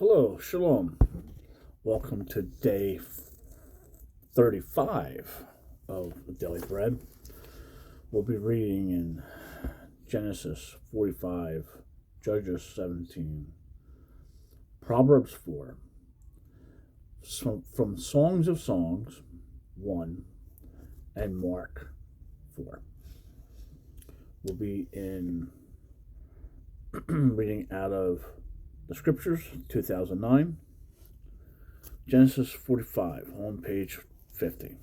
Hello, Shalom. Welcome to day 35 of the Daily Bread. We'll be reading in Genesis 45, Judges 17, Proverbs 4, from Songs of Songs 1, and Mark 4. We'll be in reading out of the Scriptures, 2009, Genesis 45, on page 50.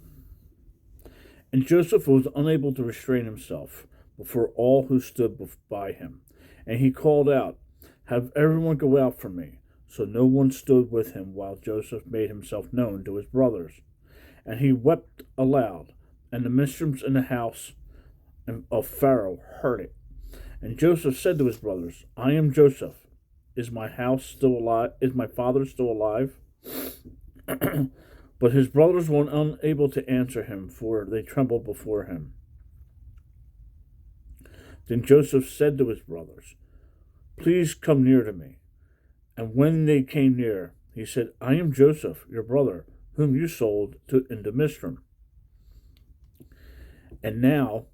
And Joseph was unable to restrain himself before all who stood by him. And he called out, "Have everyone go out from me." So no one stood with him while Joseph made himself known to his brothers. And he wept aloud, and the minstrels in the house of Pharaoh heard it. And Joseph said to his brothers, "I am Joseph. Is my house still alive? Is my father still alive?" But his brothers were unable to answer him, for they trembled before him. Then Joseph said to his brothers, "Please come near to me." And when they came near, he said, "I am Joseph, your brother, whom you sold into Misraim. And now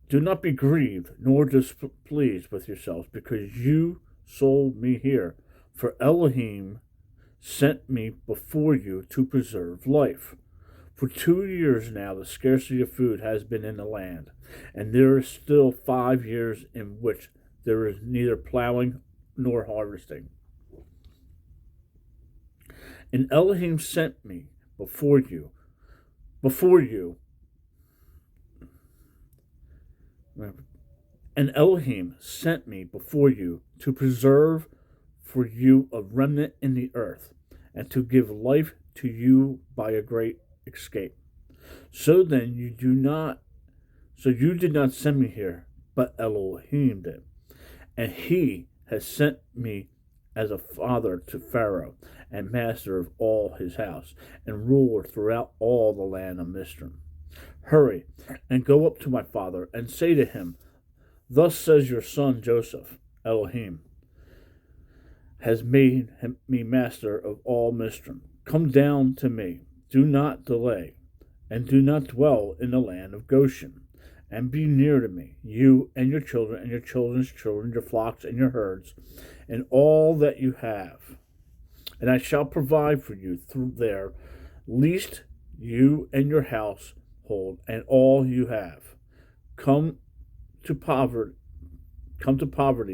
do not be grieved, nor displeased with yourselves, because you sold me here, for Elohim sent me before you to preserve life. For 2 years now the scarcity of food has been in the land, and there is still 5 years in which there is neither plowing nor harvesting. And Elohim sent me before you, and Elohim sent me before you to preserve for you a remnant in the earth, and to give life to you by a great escape. So you did not send me here, but Elohim did. And he has sent me as a father to Pharaoh, and master of all his house, and ruler throughout all the land of Misraim. Hurry, and go up to my father, and say to him, 'Thus says your son Joseph, Elohim has made me master of all Misraim. Come down to me, do not delay, and do not dwell in the land of Goshen, and be near to me, you and your children and your children's children, your flocks and your herds, and all that you have. And I shall provide for you through there, lest you and your household and all you have come to poverty,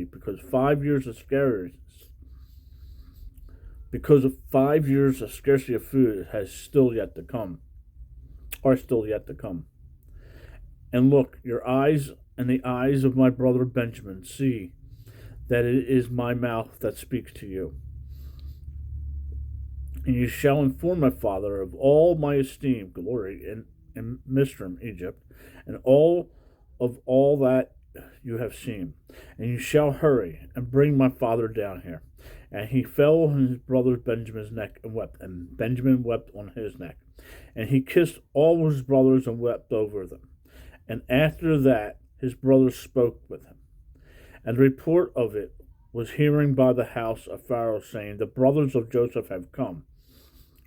because 5 years of scarcity. Because of 5 years of scarcity of food are still yet to come. And look, your eyes and the eyes of my brother Benjamin see that it is my mouth that speaks to you. And you shall inform my father of all my esteem, glory in Misraim, Egypt, and all that you have seen. And you shall hurry and bring my father down here." And he fell on his brother Benjamin's neck and wept, and Benjamin wept on his neck. And he kissed all his brothers and wept over them. And after that his brothers spoke with him. And the report of it was hearing by the house of Pharaoh, saying, "The brothers of Joseph have come."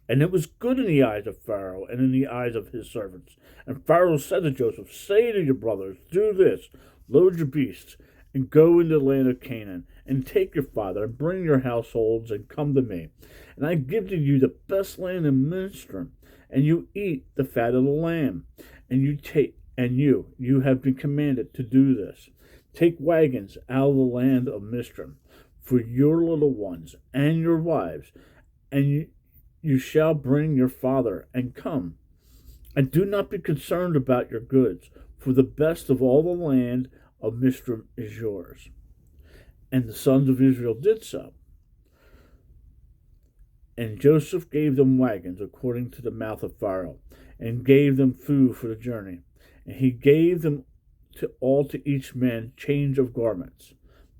And it was good in the eyes of Pharaoh and in the eyes of his servants. And Pharaoh said to Joseph, "Say to your brothers, do this, load your beasts, and go into the land of Canaan, and take your father, and bring your households, and come to me. And I give to you the best land in Misraim, and you eat the fat of the lamb. And you have been commanded to do this. Take wagons out of the land of Misraim for your little ones and your wives, and you shall bring your father and come. And do not be concerned about your goods, for the best of all the land of Misraim is yours." And the sons of Israel did so. And Joseph gave them wagons according to the mouth of Pharaoh, and gave them food for the journey. And he gave them to each man change of garments.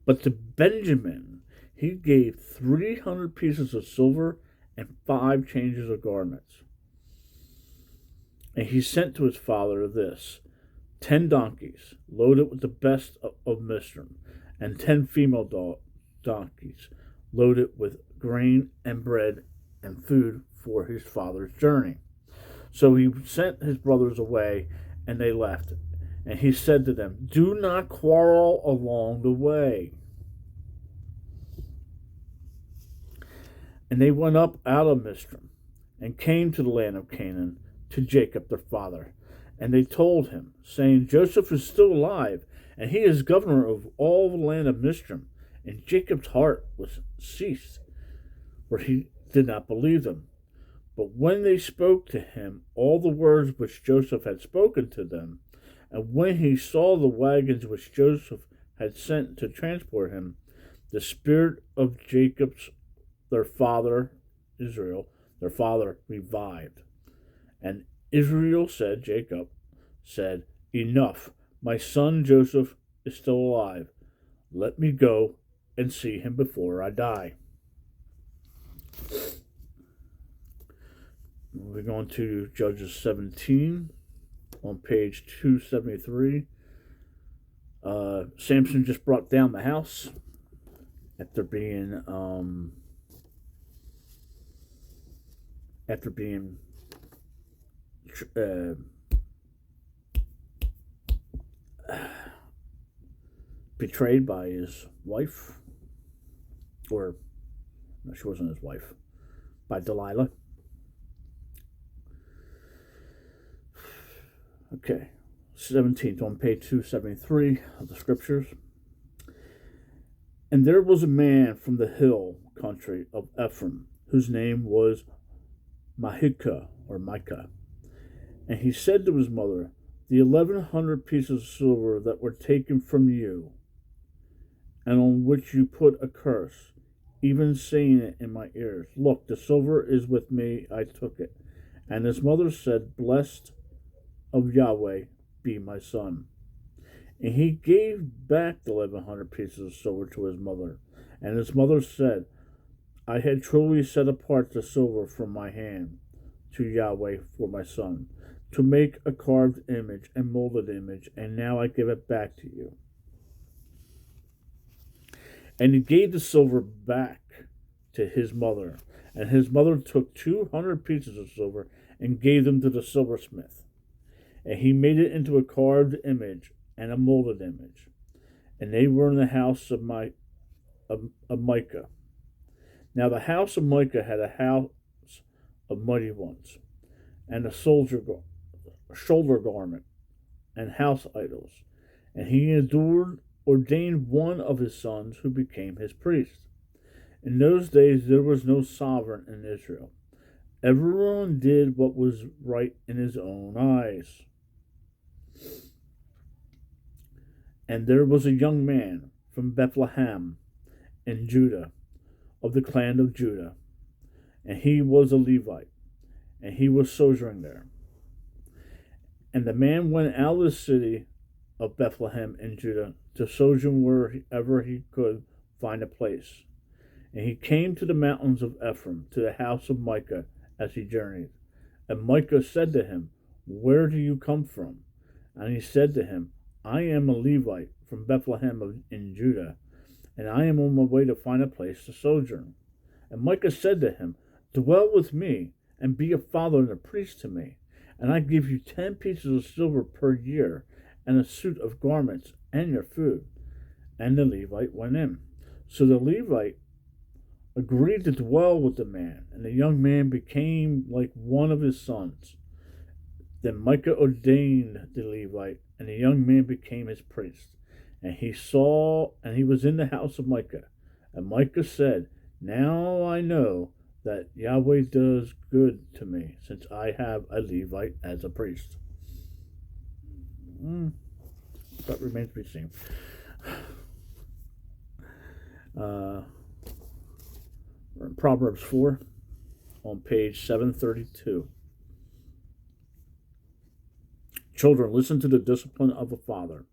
But to Benjamin he gave 300 pieces of silver and 5 changes of garments. And he sent to his father this: 10 donkeys loaded with the best of Misraim, and 10 female donkeys loaded with grain and bread and food for his father's journey. So he sent his brothers away, and they left. And he said to them, "Do not quarrel along the way." And they went up out of Mizraim, and came to the land of Canaan, to Jacob their father. And they told him, saying, "Joseph is still alive, and he is governor of all the land of Mizraim." And Jacob's heart was ceased, for he did not believe them. But when they spoke to him all the words which Joseph had spoken to them, and when he saw the wagons which Joseph had sent to transport him, the spirit of Jacob's their father, Israel, their father, revived. And Jacob said, "Enough, my son Joseph is still alive. Let me go and see him before I die." We're going to Judges 17 on page 273. Samson just brought down the house after being betrayed by his wife, or no, she wasn't his wife, by Delilah. Okay, 17th on page 273 of the scriptures. And there was a man from the hill country of Ephraim, whose name was Michah. And he said to his mother, "The 1,100 pieces of silver that were taken from you, and on which you put a curse, even saying it in my ears, look, the silver is with me, I took it." And his mother said, "Blessed of Yahweh be my son." And he gave back the 1,100 pieces of silver to his mother. And his mother said, "I had truly set apart the silver from my hand to Yahweh for my son, to make a carved image and molded image, and now I give it back to you." And he gave the silver back to his mother. And his mother took 200 pieces of silver and gave them to the silversmith. And he made it into a carved image and a molded image. And they were in the house of Michah. Now the house of Michah had a house of mighty ones, and a shoulder garment, and house idols. And he ordained one of his sons who became his priest. In those days there was no sovereign in Israel. Everyone did what was right in his own eyes. And there was a young man from Bethlehem in Judah, of the clan of Judah, and he was a Levite, and he was sojourning there. And the man went out of the city of Bethlehem in Judah to sojourn wherever he could find a place. And he came to the mountains of Ephraim, to the house of Michah, as he journeyed. And Michah said to him, "Where do you come from?" And he said to him, "I am a Levite from Bethlehem in Judah, and I am on my way to find a place to sojourn." And Michah said to him, "Dwell with me, and be a father and a priest to me, and I give you 10 pieces of silver per year, and a suit of garments, and your food." And the Levite went in. So the Levite agreed to dwell with the man, and the young man became like one of his sons. Then Michah ordained the Levite, and the young man became his priest. And he was in the house of Michah. And Michah said, "Now I know that Yahweh does good to me, since I have a Levite as a priest." That remains to be seen. Proverbs 4 on page 732. Children, listen to the discipline of a father,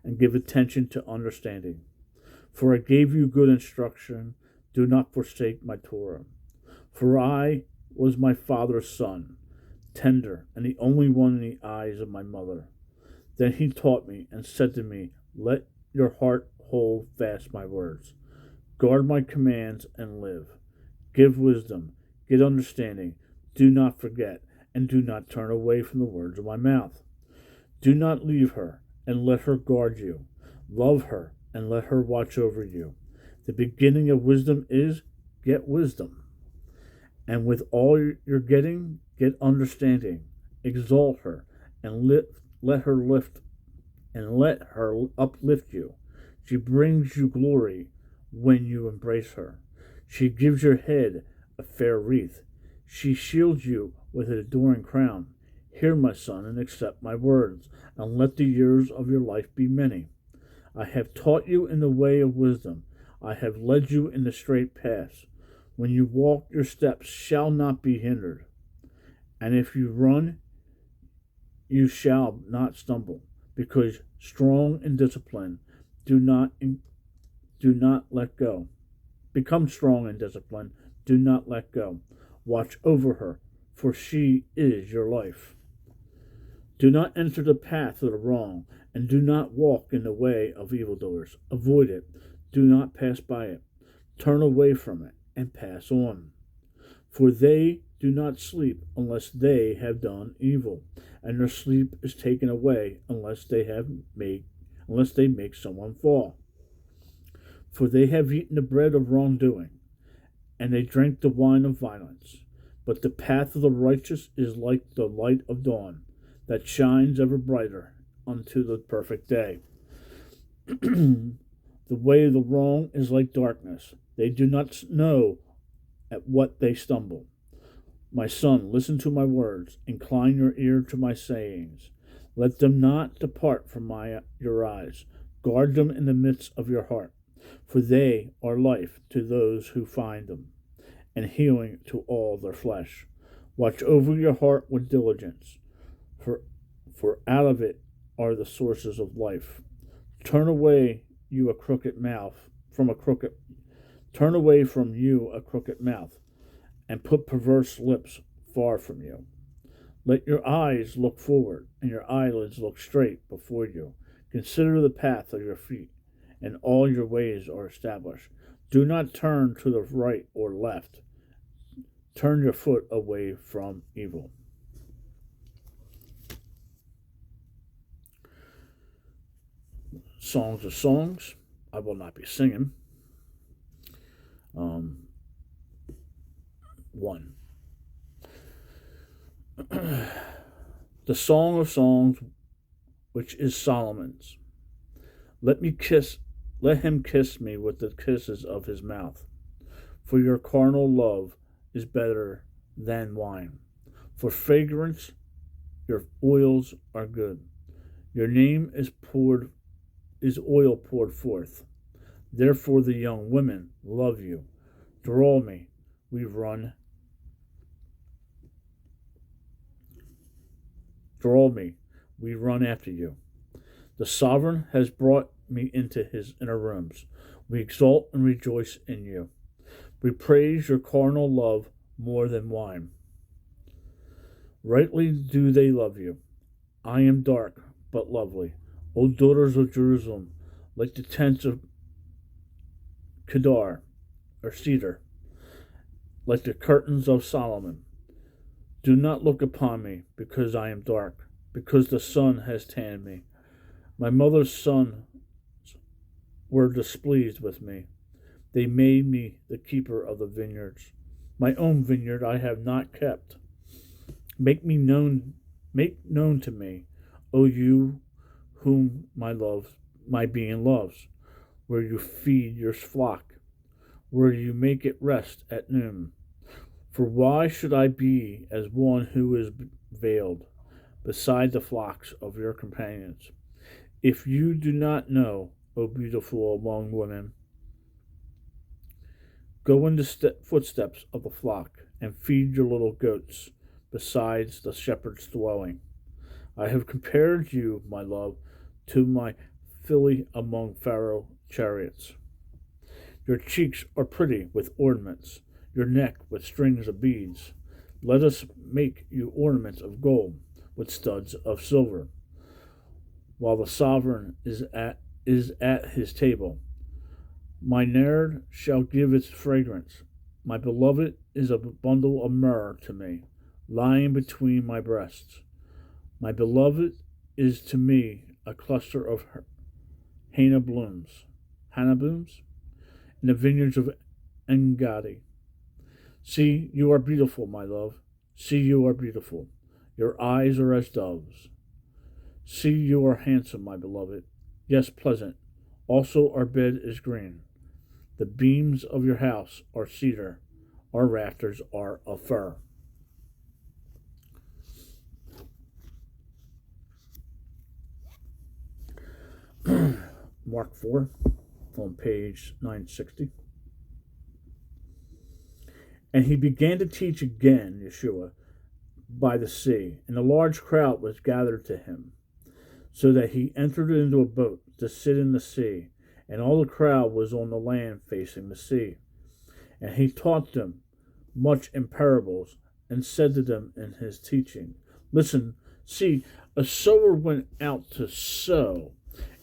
and give attention to understanding. For I gave you good instruction. Do not forsake my Torah. For I was my father's son, tender, and the only one in the eyes of my mother. Then he taught me and said to me, "Let your heart hold fast my words. Guard my commands and live. Give wisdom, get understanding. Do not forget, and do not turn away from the words of my mouth. Do not leave her, and let her guard you. Love her, and let her watch over you. The beginning of wisdom is get wisdom. And with all you're getting, get understanding. Exalt her, and let her uplift you. She brings you glory when you embrace her. She gives your head a fair wreath. She shields you with an adoring crown. Hear, my son, and accept my words, and let the years of your life be many. I have taught you in the way of wisdom. I have led you in the straight paths. When you walk, your steps shall not be hindered. And if you run, you shall not stumble, because strong in discipline, do not let go. Become strong in discipline, do not let go. Watch over her, for she is your life. Do not enter the path of the wrong, and do not walk in the way of evildoers. Avoid it, do not pass by it. Turn away from it, and pass on. For they do not sleep unless they have done evil, and their sleep is taken away unless they make someone fall. For they have eaten the bread of wrongdoing, and they drink the wine of violence. But the path of the righteous is like the light of dawn, that shines ever brighter unto the perfect day. The way of the wrong is like darkness. They do not know at what they stumble. My son, listen to my words. Incline your ear to my sayings. Let them not depart from your eyes. Guard them in the midst of your heart, for they are life to those who find them, and healing to all their flesh. Watch over your heart with diligence, for out of it are the sources of life. Turn away from you a crooked mouth, and put perverse lips far from you. Let your eyes look forward, and your eyelids look straight before you. Consider the path of your feet, and all your ways are established. Do not turn to the right or left. Turn your foot away from evil. Songs of Songs. I will not be singing. 1. The Song of Songs, which is Solomon's. Let him kiss me with the kisses of his mouth. For your carnal love is better than wine. For fragrance, your oils are good. Your name is oil poured forth. Therefore the young women love you. Draw me, we run. Draw me, we run after you. The sovereign has brought me into his inner rooms. We exalt and rejoice in you. We praise your carnal love more than wine. Rightly do they love you. I am dark, but lovely. O daughters of Jerusalem, like the tents of Kedar, or cedar, like the curtains of Solomon. Do not look upon me, because I am dark, because the sun has tanned me. My mother's sons were displeased with me. They made me the keeper of the vineyards. My own vineyard I have not kept. Make known to me, O you whom my being loves, where you feed your flock, where you make it rest at noon. For why should I be as one who is veiled beside the flocks of your companions? If you do not know, O beautiful among women, go in the footsteps of the flock and feed your little goats besides the shepherd's dwelling. I have compared you, my love, to my filly among Pharaoh chariots. Your cheeks are pretty with ornaments, your neck with strings of beads. Let us make you ornaments of gold with studs of silver. While the sovereign is at his table, my nard shall give its fragrance. My beloved is a bundle of myrrh to me, lying between my breasts. My beloved is to me a cluster of Hannah blooms, in the vineyards of Engadi. See, you are beautiful, my love. See, you are beautiful. Your eyes are as doves. See, you are handsome, my beloved. Yes, pleasant. Also, our bed is green. The beams of your house are cedar. Our rafters are of fir. Mark 4, on page 960. And he began to teach again, Yeshua, by the sea, and a large crowd was gathered to him, so that he entered into a boat to sit in the sea, and all the crowd was on the land facing the sea. And he taught them much in parables, and said to them in his teaching, Listen, see, a sower went out to sow,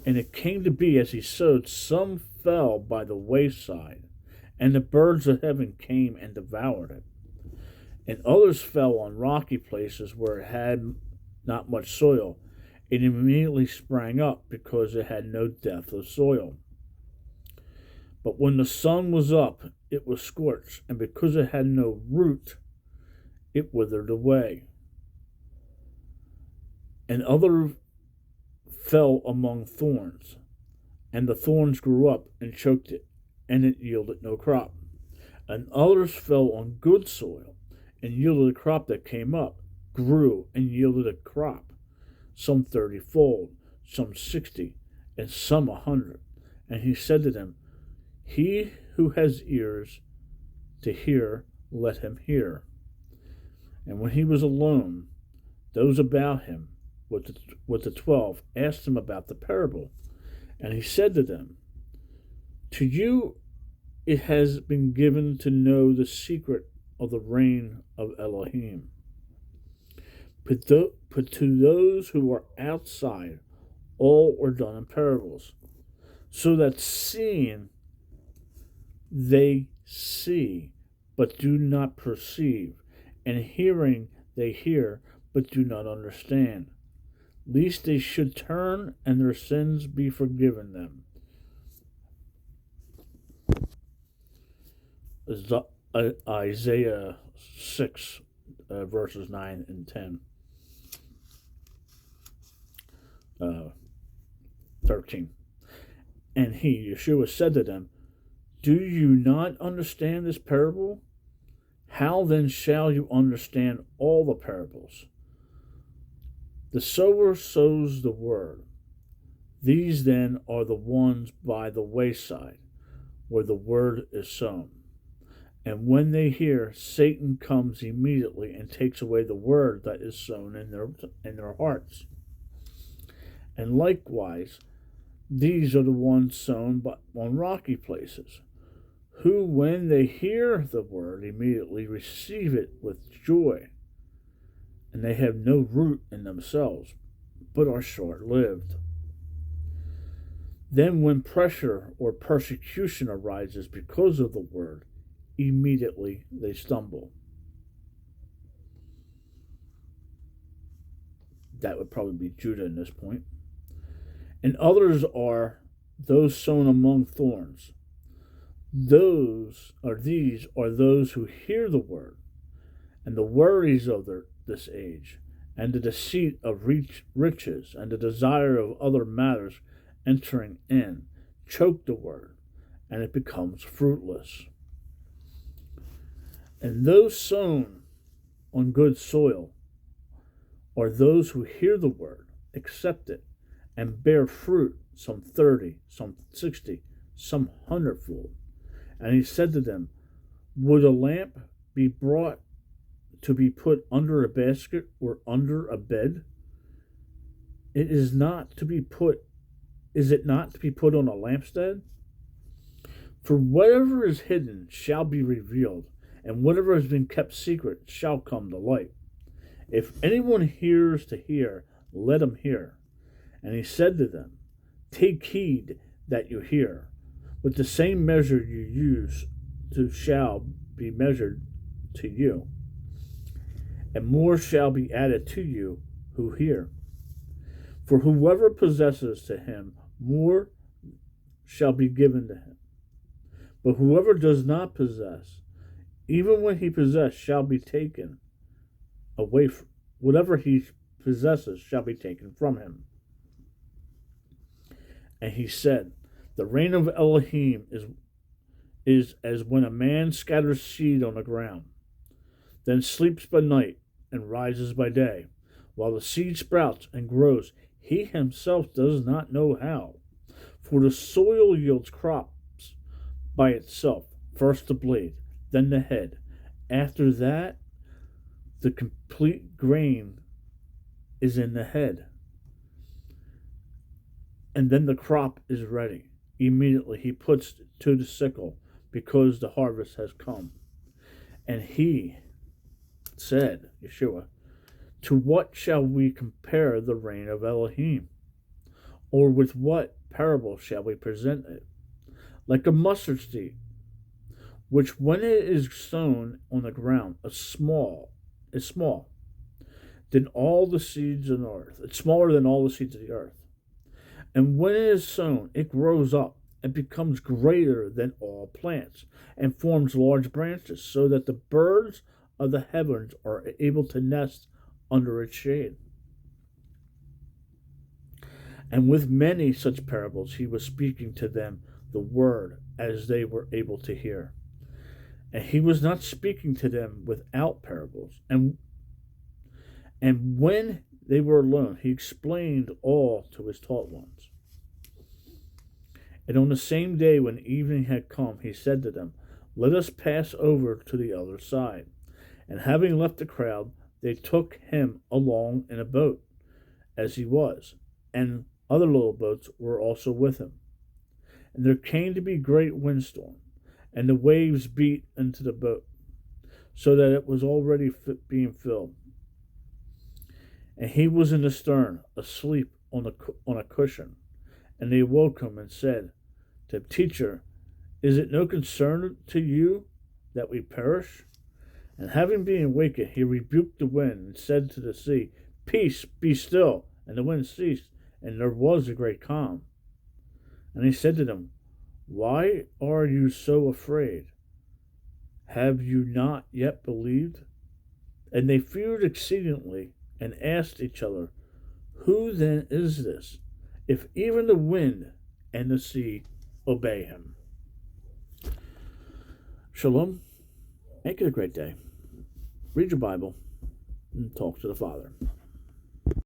and it came to be as he sowed, some fell by the wayside, and the birds of heaven came and devoured it. And others fell on rocky places where it had not much soil. It immediately sprang up because it had no depth of soil. But when the sun was up, it was scorched, and because it had no root, it withered away. And other fell among thorns, and the thorns grew up and choked it, and it yielded no crop. And others fell on good soil, and yielded a crop that came up, grew, and yielded a crop, some 30-fold, some 60, and some 100. And he said to them, He who has ears to hear, let him hear. And when he was alone, those about him with the 12 asked him about the parable. And he said to them, To you it has been given to know the secret of the reign of Elohim. But to those who are outside, all are done in parables, so that seeing they see, but do not perceive, and hearing they hear, but do not understand, lest they should turn and their sins be forgiven them. Isaiah 6, verses 9 and 10. 13. And he, Yeshua, said to them, Do you not understand this parable? How then shall you understand all the parables? The sower sows the word. These then are the ones by the wayside, where the word is sown. And when they hear, Satan comes immediately and takes away the word that is sown in their hearts. And likewise, these are the ones sown on rocky places, who, when they hear the word, immediately receive it with joy. And they have no root in themselves, but are short-lived. Then when pressure or persecution arises because of the word, immediately they stumble. That would probably be Judah in this point. And others are those sown among thorns. These are those who hear the word, and the worries of this age, and the deceit of riches, and the desire of other matters entering in, choke the word, and it becomes fruitless. And those sown on good soil are those who hear the word, accept it, and bear fruit, some 30, some 60, some 100-fold. And he said to them, Would a lamp be brought to be put under a basket or under a bed? Is it not to be put on a lampstand? For whatever is hidden shall be revealed, and whatever has been kept secret shall come to light. If anyone hears to hear, let him hear. And he said to them, Take heed that you hear. With the same measure you use shall be measured to you, and more shall be added to you who hear. For whoever possesses to him, more shall be given to him. But whoever does not possess, even when he possesses, shall be taken away from whatever he possesses shall be taken from him. And he said, the reign of Elohim is as when a man scatters seed on the ground, then sleeps by night and rises by day, while the seed sprouts and grows. He himself does not know how. For the soil yields crops by itself, first the blade, then the head. After that, the complete grain is in the head. And then the crop is ready. Immediately he puts to the sickle, because the harvest has come. And he said, Yeshua, to what shall we compare the reign of Elohim? Or with what parable shall we present it? Like a mustard seed, which when it is sown on the ground is small, than all the seeds on earth. It's smaller than all the seeds of the earth. And when it is sown, it grows up and becomes greater than all plants, and forms large branches, so that the birds of the heavens are able to nest under its shade. And with many such parables he was speaking to them the word as they were able to hear. And he was not speaking to them without parables. And when they were alone, he explained all to his taught ones. And on the same day when evening had come, he said to them, let us pass over to the other side. And having left the crowd, they took him along in a boat, as he was, and other little boats were also with him. And there came to be great windstorm, and the waves beat into the boat, so that it was already being filled. And he was in the stern, asleep on a cushion. And they woke him and said to him, Teacher, is it no concern to you that we perish? And having been awakened, he rebuked the wind and said to the sea, Peace, be still. And the wind ceased, and there was a great calm. And he said to them, Why are you so afraid? Have you not yet believed? And they feared exceedingly, and asked each other, Who then is this, if even the wind and the sea obey him? Shalom. Make it a great day. Read your Bible and talk to the Father.